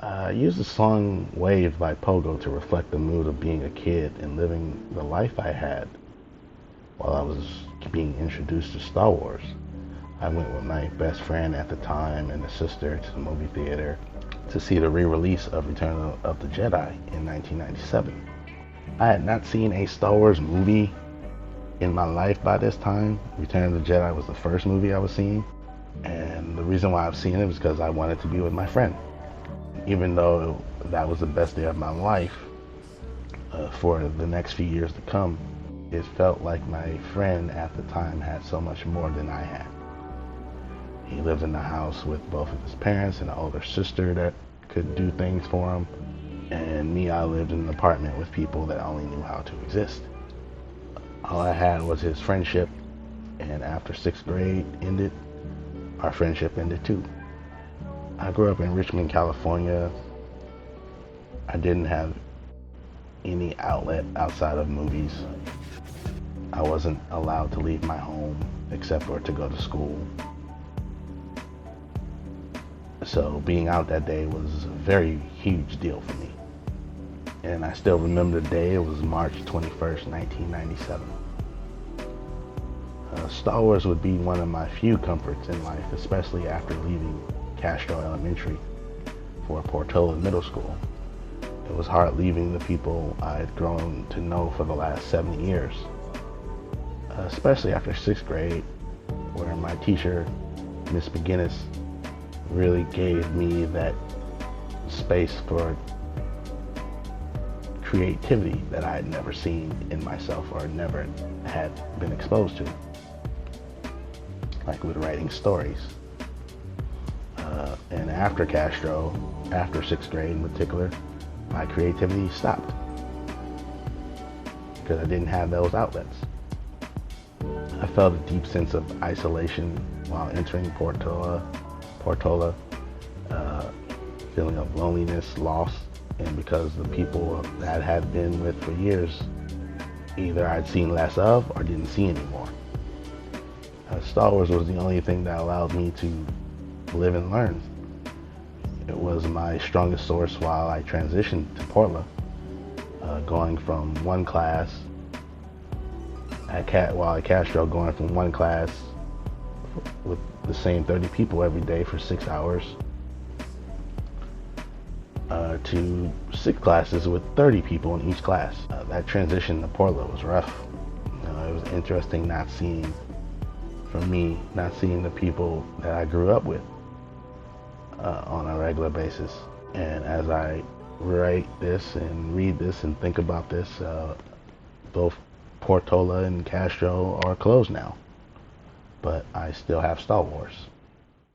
I used the song Wave by Pogo to reflect the mood of being a kid and living the life I had while I was being introduced to Star Wars. I went with my best friend at the time and a sister to the movie theater to see the re-release of Return of the Jedi in 1997. I had not seen a Star Wars movie in my life by this time. Return of the Jedi was the first movie I was seeing, and the reason why I've seen it was because I wanted to be with my friend. Even though that was the best day of my life, for the next few years to come, it felt like my friend at the time had so much more than I had. He lived in the house with both of his parents and an older sister that could do things for him. And me, I lived in an apartment with people that only knew how to exist. All I had was his friendship, and after sixth grade ended, our friendship ended too. I grew up in Richmond, California. I didn't have any outlet outside of movies. I wasn't allowed to leave my home except for to go to school. So being out that day was a very huge deal for me. And I still remember the day. It was March 21st, 1997. Star Wars would be one of my few comforts in life, especially after leaving Castro Elementary for Portola Middle School. It was hard leaving the people I had grown to know for the last 7 years, especially after sixth grade, where my teacher, Miss McGinnis, really gave me that space for creativity that I had never seen in myself or never had been exposed to, like with writing stories. And after Castro, after sixth grade in particular, my creativity stopped because I didn't have those outlets. I felt a deep sense of isolation while entering Portola, feeling of loneliness, loss, and because the people that I had been with for years, either I'd seen less of or didn't see anymore. Star Wars was the only thing that allowed me to live and learn. It was my strongest source while I transitioned to Portla, going from one class while at Castro, going from one class with the same 30 people every day for 6 hours to 6 classes with 30 people in each class. That transition to Portla was rough. It was interesting not seeing the people that I grew up with on a regular basis. And as I write this and read this and think about this, both Portola and Castro are closed now, but I still have Star Wars.